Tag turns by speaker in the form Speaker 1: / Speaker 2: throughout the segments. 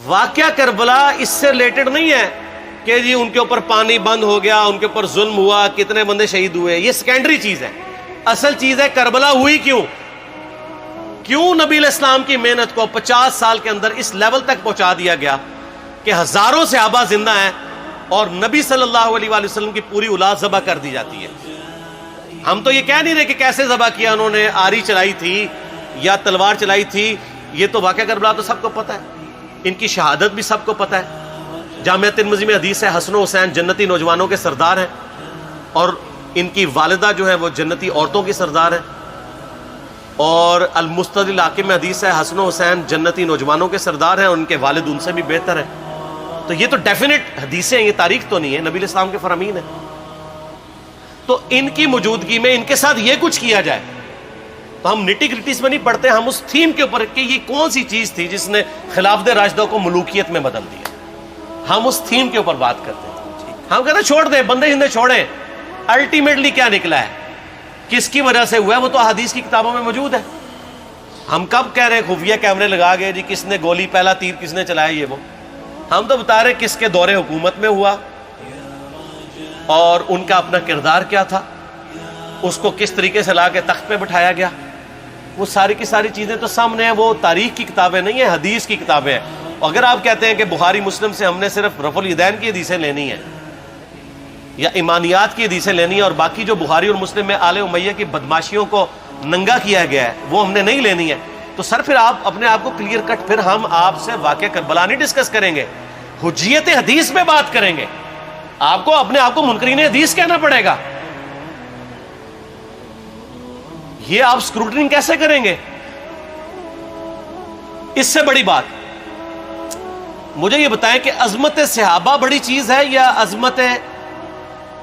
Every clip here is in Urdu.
Speaker 1: واقعہ کربلا اس سے ریلیٹڈ نہیں ہے کہ جی ان کے اوپر پانی بند ہو گیا، ان کے اوپر ظلم ہوا، کتنے بندے شہید ہوئے، یہ سیکنڈری چیز ہے. اصل چیز ہے کربلا ہوئی کیوں نبی علیہ السلام کی محنت کو 50 سال کے اندر اس لیول تک پہنچا دیا گیا کہ ہزاروں صحابہ زندہ ہیں اور نبی صلی اللہ علیہ وآلہ وسلم کی پوری اولاد ذبح کر دی جاتی ہے. ہم تو یہ کہہ نہیں رہے کہ کیسے ذبح کیا انہوں نے، آری چلائی تھی یا تلوار چلائی تھی، یہ تو واقعہ کربلا تو سب کو پتہ ہے، ان کی شہادت بھی سب کو پتہ ہے. جامعہ ترمذی میں حدیث ہے حسن و حسین جنتی نوجوانوں کے سردار ہیں اور ان کی والدہ جو ہے وہ جنتی عورتوں کی سردار ہیں. اور المستدرک الحاکم میں حدیث ہے حسن و حسین جنتی نوجوانوں کے سردار ہیں اور ان کے والد ان سے بھی بہتر ہیں. تو یہ تو ڈیفینٹ حدیثیں ہیں، یہ تاریخ تو نہیں ہے، نبی علیہ السلام کے فرامین ہیں. تو ان کی موجودگی میں ان کے ساتھ یہ کچھ کیا جائے تو ہم نٹی گریٹیز میں نہیں پڑھتے، ہم اس تھیم کے اوپر کہ یہ کون سی چیز تھی جس نے خلافت راشدہ کو ملوکیت میں بدل دیا، ہم اس تھیم کے اوپر بات کرتے ہیں. ہم کہتے ہیں چھوڑ دیں، بندے ہندے چھوڑیں. الٹیمیٹلی کیا نکلا ہے، کس کی وجہ سے ہوا ہے، وہ تو احادیث کی کتابوں میں موجود ہے. ہم کب کہہ رہے ہیں خفیہ کیمرے لگا گئے جی کس نے گولی پہلا تیر کس نے چلایا، یہ وہ ہم تو بتا رہے کس کے دور حکومت میں ہوا اور ان کا اپنا کردار کیا تھا، اس کو کس طریقے سے لا کے تخت پہ بٹھایا گیا. وہ ساری کی ساری چیزیں تو سامنے ہیں، وہ تاریخ کی کتابیں نہیں ہیں، حدیث کی کتابیں ہیں. اگر آپ کہتے ہیں کہ بخاری مسلم سے ہم نے صرف رفع الیدین کی حدیثیں لینی ہیں یا ایمانیات کی حدیثیں لینی ہیں اور باقی جو بخاری اور مسلم میں آل امیہ کی بدماشیوں کو ننگا کیا گیا ہے وہ ہم نے نہیں لینی ہے، تو سر پھر آپ اپنے آپ کو کلیئر کٹ، پھر ہم آپ سے واقعہ کربلا نہیں ڈسکس کریں گے، حجیت حدیث پہ بات کریں گے. آپ کو اپنے آپ کو منکرین حدیث کہنا پڑے گا. یہ آپ اسکروٹنگ کیسے کریں گے؟ اس سے بڑی بات مجھے یہ بتائیں کہ عظمت صحابہ بڑی چیز ہے یا عظمت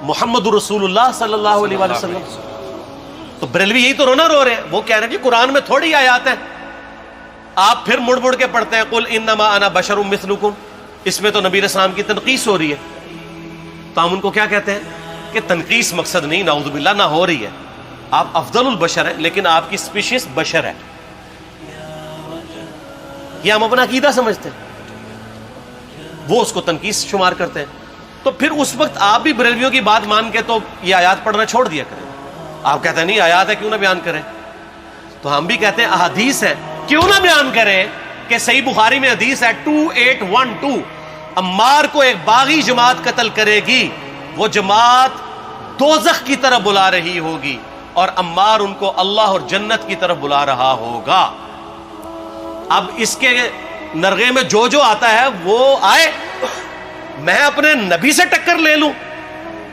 Speaker 1: محمد رسول اللہ صلی اللہ علیہ وآلہ وسلم؟ تو بریلوی یہی تو رونا رو رہے ہیں، وہ کہہ رہے ہیں کہ قرآن میں تھوڑی آیات ہیں. آپ پھر مڑ مڑ کے پڑھتے ہیں قل انما انا بشر مثلکم، اس میں تو نبی علیہ السلام کی تنقیص ہو رہی ہے. تو ہم ان کو کیا کہتے ہیں کہ تنقیص مقصد نہیں، نعوذ باللہ، نہ ہو رہی ہے. آپ افضل البشر ہیں لیکن آپ کی سپیشیز بشر ہے، یہ ہم اپنا عقیدہ سمجھتے ہیں، وہ اس کو تنقیص شمار کرتے ہیں. تو پھر اس وقت آپ بھی بریلویوں کی بات مان کے تو یہ آیات پڑھنا چھوڑ دیا کریں. آپ کہتے ہیں نہیں آیات ہے کیوں نہ بیان کریں، تو ہم بھی کہتے ہیں احادیث ہے کیوں نہ بیان کریں. کہ صحیح بخاری میں حدیث ہے 2812 عمار کو ایک باغی جماعت قتل کرے گی، وہ جماعت دوزخ کی طرف بلا رہی ہوگی اور عمار ان کو اللہ اور جنت کی طرف بلا رہا ہوگا. اب اس کے نرغے میں جو آتا ہے وہ آئے، میں اپنے نبی سے ٹکر لے لوں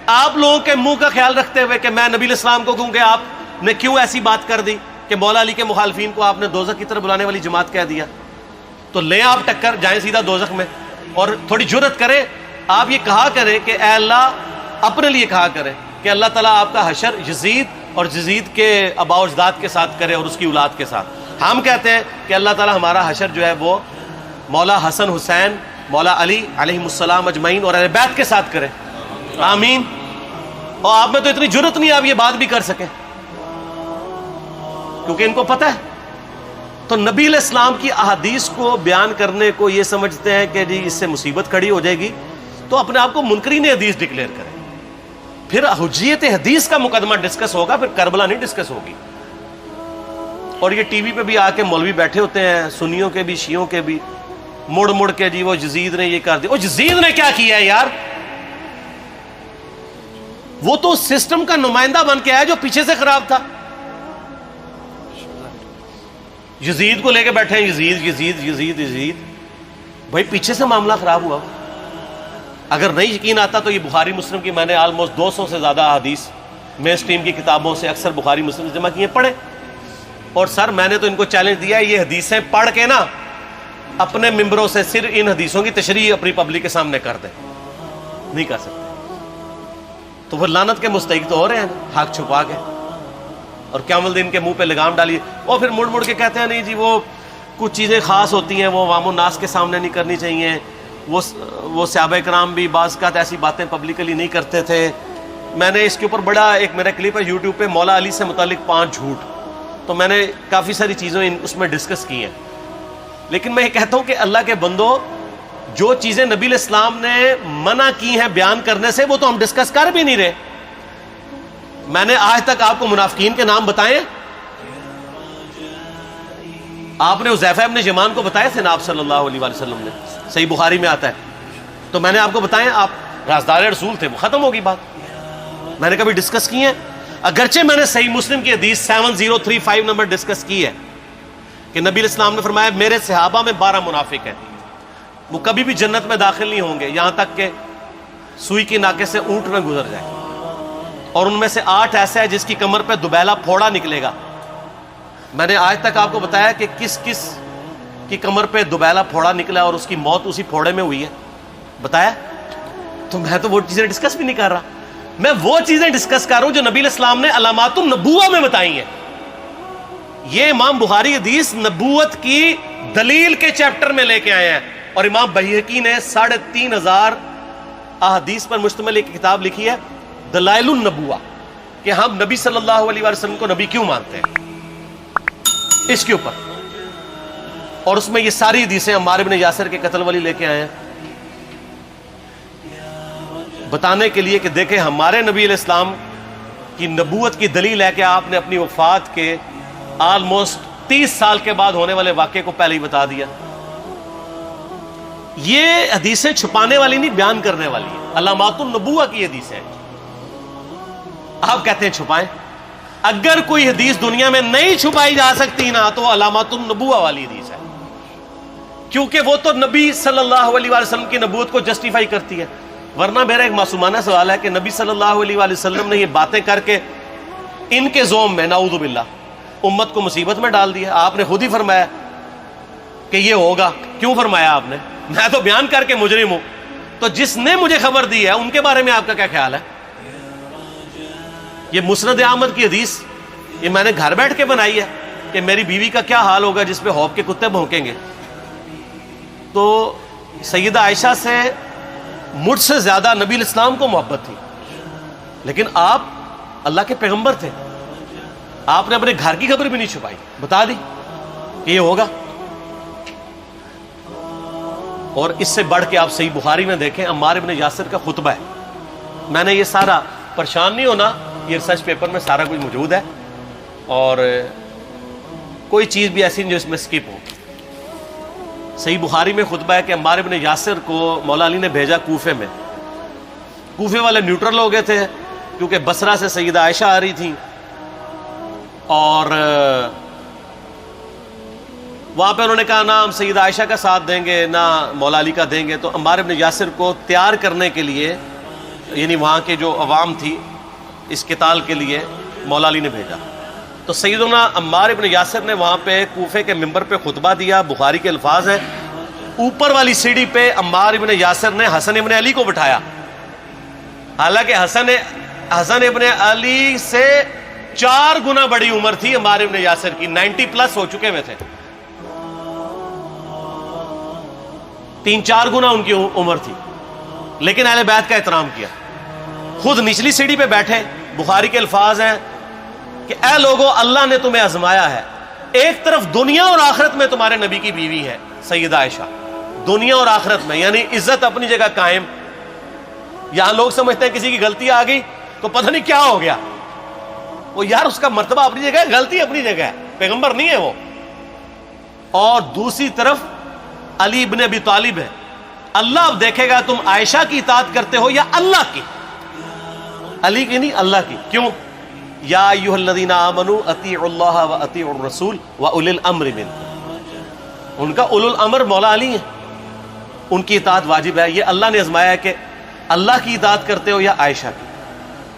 Speaker 1: آپ لوگوں کے منہ کا خیال رکھتے ہوئے کہ میں نبی علیہ السلام کو کہوں کہ آپ نے کیوں ایسی بات کر دی کہ مولا علی کے مخالفین کو آپ نے دوزخ کی طرف بلانے والی جماعت کہہ دیا. تو لیں آپ ٹکر، جائیں سیدھا دوزخ میں. اور تھوڑی جرت کریں، آپ یہ کہا کریں کہ اے اللہ، اپنے لیے کہا کریں کہ اللہ تعالیٰ آپ کا حشر یزید اور یزید کے آباء و اجداد کے ساتھ کرے اور اس کی اولاد کے ساتھ. ہم کہتے ہیں کہ اللہ تعالیٰ ہمارا حشر جو ہے وہ مولا حسن حسین، مولا علی علیہم السلام اجمعین اور اہل بیت کے ساتھ کرے، آمین. اور آپ میں تو اتنی جرت نہیں آپ یہ بات بھی کر سکیں کیونکہ ان کو پتہ ہے. تو نبی علیہ السلام کی احادیث کو بیان کرنے کو یہ سمجھتے ہیں کہ جی اس سے مصیبت کھڑی ہو جائے گی، تو اپنے آپ کو منکرین حدیث ڈکلیئر کریں. پھر حجیت حدیث کا مقدمہ ڈسکس ہوگا، پھر کربلا نہیں ڈسکس ہوگی. اور یہ ٹی وی پہ بھی آ کے مولوی بیٹھے ہوتے ہیں، سنیوں کے بھی شیعوں کے بھی، مڑ مڑ کے جی وہ یزید نے یہ کر دیا. وہ یزید نے کیا کیا ہے یار؟ وہ تو سسٹم کا نمائندہ بن کے آیا جو پیچھے سے خراب تھا. یزید کو لے کے بیٹھے ہیں، یزید یزید یزید یزید. بھائی پیچھے سے معاملہ خراب ہوا. اگر نہیں یقین آتا تو یہ بخاری مسلم کی میں نے آلموسٹ 200 سے زیادہ احادیث مین اسٹریم کی کتابوں سے اکثر بخاری مسلم سے جمع کیے، پڑھے. اور سر میں نے تو ان کو چیلنج دیا ہے یہ حدیثیں پڑھ کے نا اپنے ممبروں سے صرف ان حدیثوں کی تشریح اپنی پبلک کے سامنے کر دیں. نہیں کر سکتے تو وہ لعنت کے مستحق تو ہو رہے ہیں حق چھپا کے، اور قیامت دن کے منہ پہ لگام ڈالیے. اور پھر مڑ مڑ کے کہتے ہیں نہیں جی وہ کچھ چیزیں خاص ہوتی ہیں وہ عوام الناس کے سامنے نہیں کرنی چاہیے. وہ صحابہ کرام بھی بعض کا ایسی باتیں پبلکلی نہیں کرتے تھے. میں نے اس کے اوپر بڑا ایک میرا کلپ ہے یوٹیوب پہ، مولا علی سے متعلق 5 جھوٹ، تو میں نے کافی ساری چیزیں اس میں ڈسکس کی ہیں. لیکن میں یہ کہتا ہوں کہ اللہ کے بندو، جو چیزیں نبی علیہ السلام نے منع کی ہیں بیان کرنے سے وہ تو ہم ڈسکس کر بھی نہیں رہے. میں نے آج تک آپ کو منافقین کے نام بتائے؟ آپ نے حذیفہ ابن یمان کو بتائے تھے نا آپ صلی اللہ علیہ وآلہ وسلم نے؟ صحیح بخاری میں آتا ہے. تو میں نے آپ کو بتائے، آپ رازدار رسول تھے، وہ ختم ہوگی بات. میں نے کبھی ڈسکس کی ہے؟ اگرچہ میں نے صحیح مسلم کی حدیث 7035 نمبر ڈسکس کی ہے کہ نبی علیہ السلام نے فرمایا میرے صحابہ میں 12 منافق ہیں، وہ کبھی بھی جنت میں داخل نہیں ہوں گے یہاں تک کہ سوئی کی ناکے سے اونٹ نہ گزر جائے، اور ان میں سے 8 ایسا ہے جس کی کمر پہ دوبیلا پھوڑا نکلے گا. میں نے آج تک آپ کو بتایا کہ کس کس کی کمر پہ دوبیلا پھوڑا نکلا اور اس کی موت اسی پھوڑے میں ہوئی ہے؟ بتایا؟ تو میں تو وہ چیزیں ڈسکس بھی نہیں کر رہا، میں وہ چیزیں ڈسکس کر رہا ہوں جو نبی علیہ السلام نے علامات النبوہ میں بتائی ہیں. یہ امام بخاری حدیث نبوت کی دلیل کے چیپٹر میں لے کے آئے ہیں، اور امام بہقی نے 3500 احادیث پر مشتمل ایک کتاب لکھی ہے دلائل النبوہ، کہ ہم نبی صلی اللہ علیہ وسلم کو نبی کیوں مانتے ہیں، اس کے اوپر. اور اس میں یہ ساری حدیثیں عمار بن یاسر کے قتل والی لے کے آئے ہیں، بتانے کے لیے کہ دیکھیں ہمارے نبی علیہ السلام کی نبوت کی دلیل ہے کہ آپ نے اپنی وفات کے آلموسٹ 30 سال کے بعد ہونے والے واقعے کو پہلے ہی بتا دیا. یہ حدیثیں چھپانے والی نہیں، بیان کرنے والی ہیں، علامات النبوہ کی حدیثیں ہیں. آپ کہتے ہیں چھپائیں. اگر کوئی حدیث دنیا میں نہیں چھپائی جا سکتی نا تو علامات النبوہ والی حدیث ہے، کیونکہ وہ تو نبی صلی اللہ علیہ وسلم کی نبوت کو جسٹیفائی کرتی ہے. ورنہ میرا ایک معصومانہ سوال ہے کہ نبی صلی اللہ علیہ وسلم نے یہ باتیں کر کے ان کے زوم میں نعوذ باللہ امت کو مصیبت میں ڈال دیا. آپ نے خود ہی فرمایا کہ یہ ہوگا. کیوں فرمایا آپ نے؟ میں تو بیان کر کے مجرم ہوں. تو جس نے مجھے خبر دی ہے ان کے بارے میں آپ کا کیا خیال ہے؟ یہ مسند احمد کی حدیث یہ میں نے گھر بیٹھ کے بنائی ہے کہ میری بیوی کا کیا حال ہوگا جس پہ خوف کے کتے بھونکیں گے. تو سیدہ عائشہ سے مجھ سے زیادہ نبی علیہ السلام کو محبت تھی، لیکن آپ اللہ کے پیغمبر تھے، آپ نے اپنے گھر کی خبر بھی نہیں چھپائی، بتا دی کہ یہ ہوگا. اور اس سے بڑھ کے آپ صحیح بخاری میں دیکھیں عمار بن یاسر کا خطبہ ہے. میں نے یہ سارا، پریشان نہیں ہونا، یہ ریسرچ پیپر میں سارا کچھ موجود ہے، اور کوئی چیز بھی ایسی نہیں جو اس میں سکپ ہو. صحیح بخاری میں خطبہ ہے کہ عمار بن یاسر کو مولا علی نے بھیجا کوفے میں. کوفے والے نیوٹرل ہو گئے تھے کیونکہ بصرہ سے سیدہ عائشہ آ رہی تھیں، اور وہاں پہ انہوں نے کہا نہ ہم سیدہ عائشہ کا ساتھ دیں گے نہ مولا علی کا دیں گے. تو عمار بن یاسر کو تیار کرنے کے لیے، یعنی وہاں کے جو عوام تھی اس قتال کے لیے، مولا علی نے بھیجا. تو سیدنا عمار بن یاسر نے وہاں پہ کوفے کے منبر پہ خطبہ دیا. بخاری کے الفاظ ہیں، اوپر والی سیڑھی پہ عمار بن یاسر نے حسن ابن علی کو بٹھایا، حالانکہ حسن ابن علی سے 4 گنا بڑی عمر تھی عمار بن یاسر کی، 90+ ہو چکے ہوئے تھے، 3-4 گنا ان کی عمر تھی، لیکن اہل بیت کا احترام کیا. خود نچلی سیڑھی پہ بیٹھے. بخاری کے الفاظ ہیں کہ اے لوگو اللہ نے تمہیں آزمایا ہے، ایک طرف دنیا اور آخرت میں تمہارے نبی کی بیوی ہے سیدہ عائشہ، دنیا اور آخرت میں، یعنی عزت اپنی جگہ قائم. یہاں لوگ سمجھتے ہیں کسی کی غلطی آ گئی تو پتہ نہیں کیا ہو گیا. وہ یار اس کا مرتبہ اپنی جگہ ہے، غلطی اپنی جگہ ہے، پیغمبر نہیں ہے وہ. اور دوسری طرف علی ابن ابی طالب ہے. اللہ اب دیکھے گا تم عائشہ کی اطاعت کرتے ہو یا اللہ کی. علی کی نہیں، اللہ کی. کیوں؟ یا ایھا الذین آمنوا اطیعوا اللہ واطیعوا الرسول واولی الامر منکم. ان کا اولو الامر مولا علی ہیں، ان کی اطاعت واجب ہے. یہ اللہ نے آزمایا ہے کہ اللہ کی اطاعت کرتے ہو یا عائشہ کی.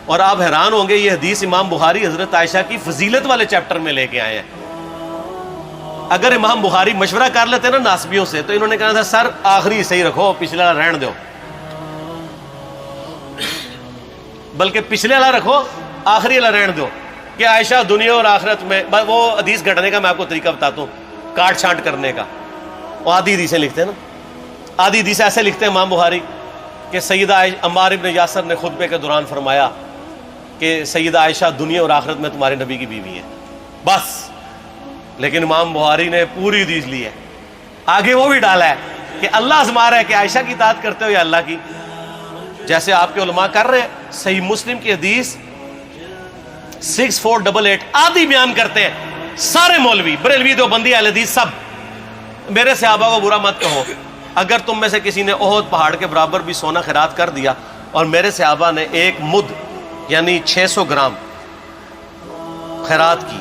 Speaker 1: اور آپ حیران ہوں گے یہ حدیث امام بخاری حضرت عائشہ کی فضیلت والے چیپٹر میں لے کے آئے ہیں. اگر امام بخاری مشورہ کر لیتے نا ناسبیوں سے تو انہوں نے کہا تھا سر آخری صحیح رکھو، پچھلے والا رہن دو، بلکہ پچھلے والا رکھو آخری والا رہن دو، کہ عائشہ دنیا اور آخرت میں. وہ حدیث گھٹنے کا میں آپ کو طریقہ بتاتا ہوں، کاٹ چھانٹ کرنے کا. وہ آدھی حدیثیں لکھتے ہیں نا، آدھی حدیث ایسے لکھتے ہیں امام بخاری کہ سیدہ عمار ابن یاسر نے خطبے کے دوران فرمایا کہ سیدہ عائشہ دنیا اور آخرت میں تمہارے نبی کی بیوی ہے، بس. لیکن امام بخاری نے پوری حدیث لی ہے، آگے وہ بھی ڈالا ہے کہ اللہ آزما رہا ہے کہ عائشہ کی اطاعت کرتے ہو یا اللہ کی، جیسے آپ کے علماء کر رہے ہیں۔ صحیح مسلم کی حدیث 6488 آدھی بیان کرتے ہیں سارے مولوی، بریلوی، دیوبندی، اہل حدیث سب، میرے صحابہ کو برا مت کہو، اگر تم میں سے کسی نے احد پہاڑ کے برابر بھی سونا خیرات کر دیا اور میرے صحابہ نے ایک مد یعنی 600 گرام خیرات کی،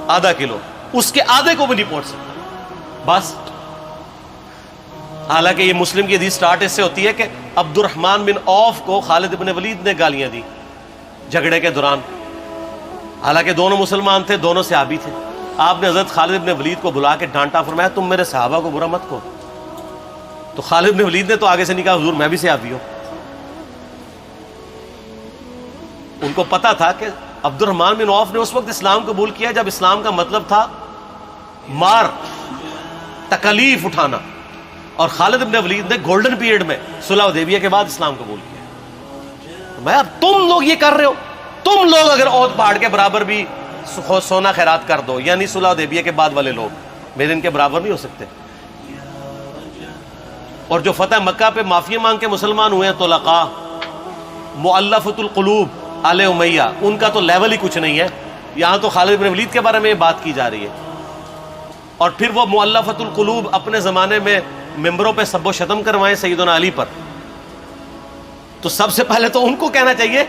Speaker 1: آدھا کلو، اس کے آدھے کو بھی نہیں پہنچ سکتا بس۔ حالانکہ یہ مسلم کی حدیث سٹارٹ اس سے ہوتی ہے کہ عبد الرحمن بن عوف کو خالد بن ولید نے گالیاں دی جھگڑے کے دوران، حالانکہ دونوں مسلمان تھے، دونوں صحابی تھے۔ آپ نے حضرت خالد بن ولید کو بلا کے ڈانٹا، فرمایا تم میرے صحابہ کو برا مت کہو۔ تو خالد بن ولید نے تو آگے سے نہیں کہا حضور میں بھی صحابی ہوں، ان کو پتا تھا کہ عبد الرحمن بن عوف نے اس وقت اسلام قبول کیا جب اسلام کا مطلب تھا مار، تکلیف اٹھانا، اور خالد بن ولید نے گولڈن پیریڈ میں صلح حدیبیہ کے بعد اسلام قبول کیا۔ میں اب تم لوگ یہ کر رہے ہو، تم لوگ اگر احد پہاڑ کے برابر بھی سونا خیرات کر دو، یعنی صلح حدیبیہ کے بعد والے لوگ میرے ان کے برابر نہیں ہو سکتے۔ اور جو فتح مکہ پہ معافی مانگ کے مسلمان ہوئے ہیں طلقاء، مؤلفۃ القلوب آل امیہ، ان کا تو لیول ہی کچھ نہیں ہے۔ یہاں تو خالد بن ولید کے بارے میں یہ بات کی جا رہی ہے، اور پھر وہ مؤلفۃ القلوب اپنے زمانے میں ممبروں پہ سب و شتم کروائیں سیدنا علی پر، تو سب سے پہلے تو ان کو کہنا چاہیے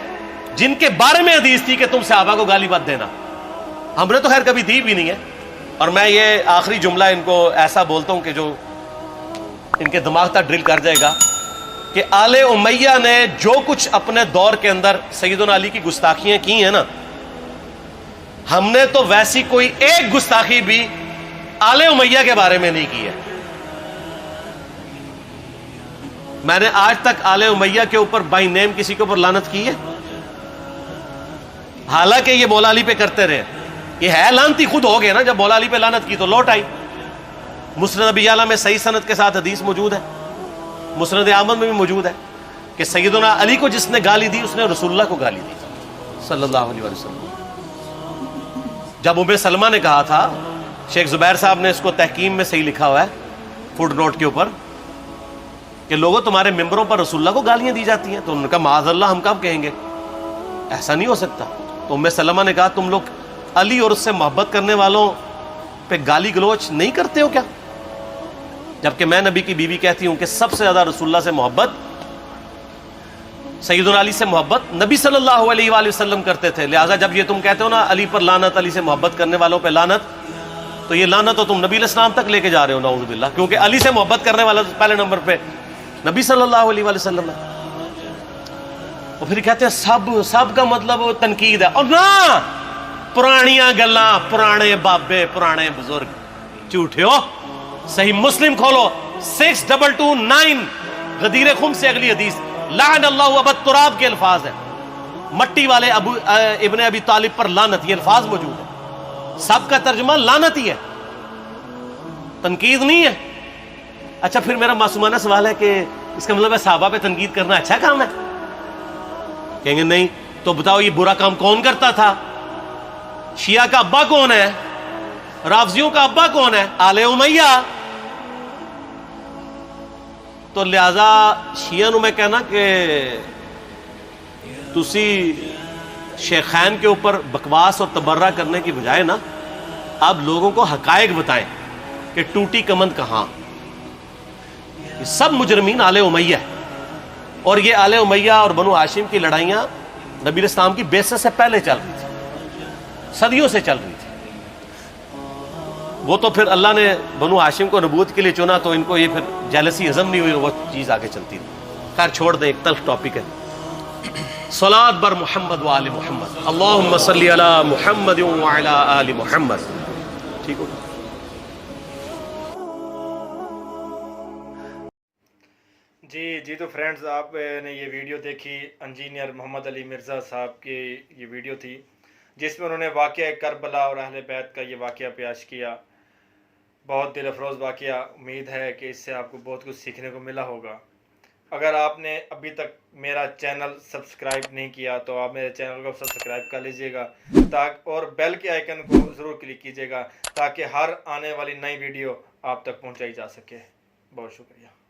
Speaker 1: جن کے بارے میں حدیث تھی کہ تم صحابہ کو گالی مت دینا۔ ہم نے تو خیر کبھی دی بھی نہیں ہے۔ اور میں یہ آخری جملہ ان کو ایسا بولتا ہوں کہ جو ان کے دماغ تک ڈرل کر جائے گا کہ آل امیہ نے جو کچھ اپنے دور کے اندر سیدنا علی کی گستاخیاں کی ہیں نا، ہم نے تو ویسی کوئی ایک گستاخی بھی آل امیہ کے بارے میں نہیں کی ہے۔ میں نے آج تک آل امیہ کے اوپر بائی نیم کسی کے اوپر لعنت کی ہے؟ حالانکہ یہ مولا علی پہ کرتے رہے، یہ ہے لعنتی خود ہو گئے نا، جب مولا علی پہ لعنت کی تو لوٹ آئی۔ مسند ابی یعلا میں صحیح سند کے ساتھ حدیث موجود ہے، مسند احمد میں بھی موجود ہے کہ سیدنا علی کو جس نے گالی دی اس نے رسول اللہ کو گالی دی صلی اللہ علیہ وسلم۔ جب ام سلمہ نے کہا تھا، شیخ زبیر صاحب نے اس کو تحکیم میں صحیح لکھا ہوا ہے فوٹ نوٹ کے اوپر، کہ لوگوں تمہارے ممبروں پر رسول اللہ کو گالیاں دی جاتی ہیں، تو انہوں نے کہا معاذ اللہ، ہم کب کہیں گے، ایسا نہیں ہو سکتا۔ تو ام سلمہ نے کہا تم لوگ علی اور اس سے محبت کرنے والوں پہ گالی گلوچ نہیں کرتے ہو کیا؟ جبکہ میں نبی کی بیوی کہتی ہوں کہ سب سے زیادہ رسول اللہ سے محبت، سیدنا علی سے محبت نبی صلی اللہ علیہ وآلہ وسلم کرتے تھے۔ لہٰذا جب یہ تم کہتے ہو نا علی پر لعنت، علی سے محبت کرنے والوں پہ لعنت، تو یہ لعنت تو تم نبی علیہ السلام تک لے کے جا رہے ہو نعوذ باللہ، کیونکہ علی سے محبت کرنے والا پہلے نمبر پہ نبی صلی اللہ علیہ وآلہ وسلم ہے۔ اور پھر کہتے ہیں سب کا مطلب تنقید ہے، اور نہ پرانیاں گلاں، پرانے بابے، پرانے بزرگ، جھوٹے ہو۔ صحیح مسلم کھولو 6229 غدیر خم سے اگلی حدیث، لعن اللہ ابا التراب کے الفاظ ہیں، مٹی والے ابن ابی طالب پر لعنت، یہ الفاظ موجود ہے۔ سب کا ترجمہ لعنت ہی ہے، تنقید نہیں ہے۔ اچھا پھر میرا معصومانہ سوال ہے کہ اس کا مطلب ہے صحابہ پہ تنقید کرنا اچھا کام ہے؟ کہیں گے نہیں، تو بتاؤ یہ برا کام کون کرتا تھا؟ شیعہ کا ابا کون ہے؟ رافضیوں کا ابا کون ہے؟ آل امیہ۔ تو لہذا شیعہ نو میں کہنا کہ تسی شیخین کے اوپر بکواس اور تبرہ کرنے کی بجائے نا آپ لوگوں کو حقائق بتائیں کہ ٹوٹی کمند کہاں۔ یہ سب مجرمین آل امیہ ہے، اور یہ آل امیہ اور بنو ہاشم کی لڑائیاں نبی علیہ السلام کی بعثت سے پہلے چل رہی تھی، صدیوں سے چل رہی تھی۔ وہ تو پھر اللہ نے بنو ہاشم کو نبوت کے لیے چنا تو ان کو یہ پھر جیلسی ہضم نہیں ہوئی، وہ چیز آگے چلتی رہی۔ خیر چھوڑ دیں، ایک تلخ ٹاپک ہے۔ صلاۃ بر محمد و آل محمد، اللہم صلی علی محمد و علی آل محمد۔ ٹھیک ہو؟
Speaker 2: جی تو فرینڈز، آپ نے یہ ویڈیو دیکھی، انجینئر محمد علی مرزا صاحب کی یہ ویڈیو تھی جس میں انہوں نے واقعہ کربلا اور اہل بیت کا یہ واقعہ پیش کیا۔ بہت دل افروز واقعہ، امید ہے کہ اس سے آپ کو بہت کچھ سیکھنے کو ملا ہوگا۔ اگر آپ نے ابھی تک میرا چینل سبسکرائب نہیں کیا تو آپ میرے چینل کو سبسکرائب کر لیجئے گا، اور بیل کے آئیکن کو ضرور کلک کیجئے گا تاکہ ہر آنے والی نئی ویڈیو آپ تک پہنچائی جا سکے۔ بہت شکریہ.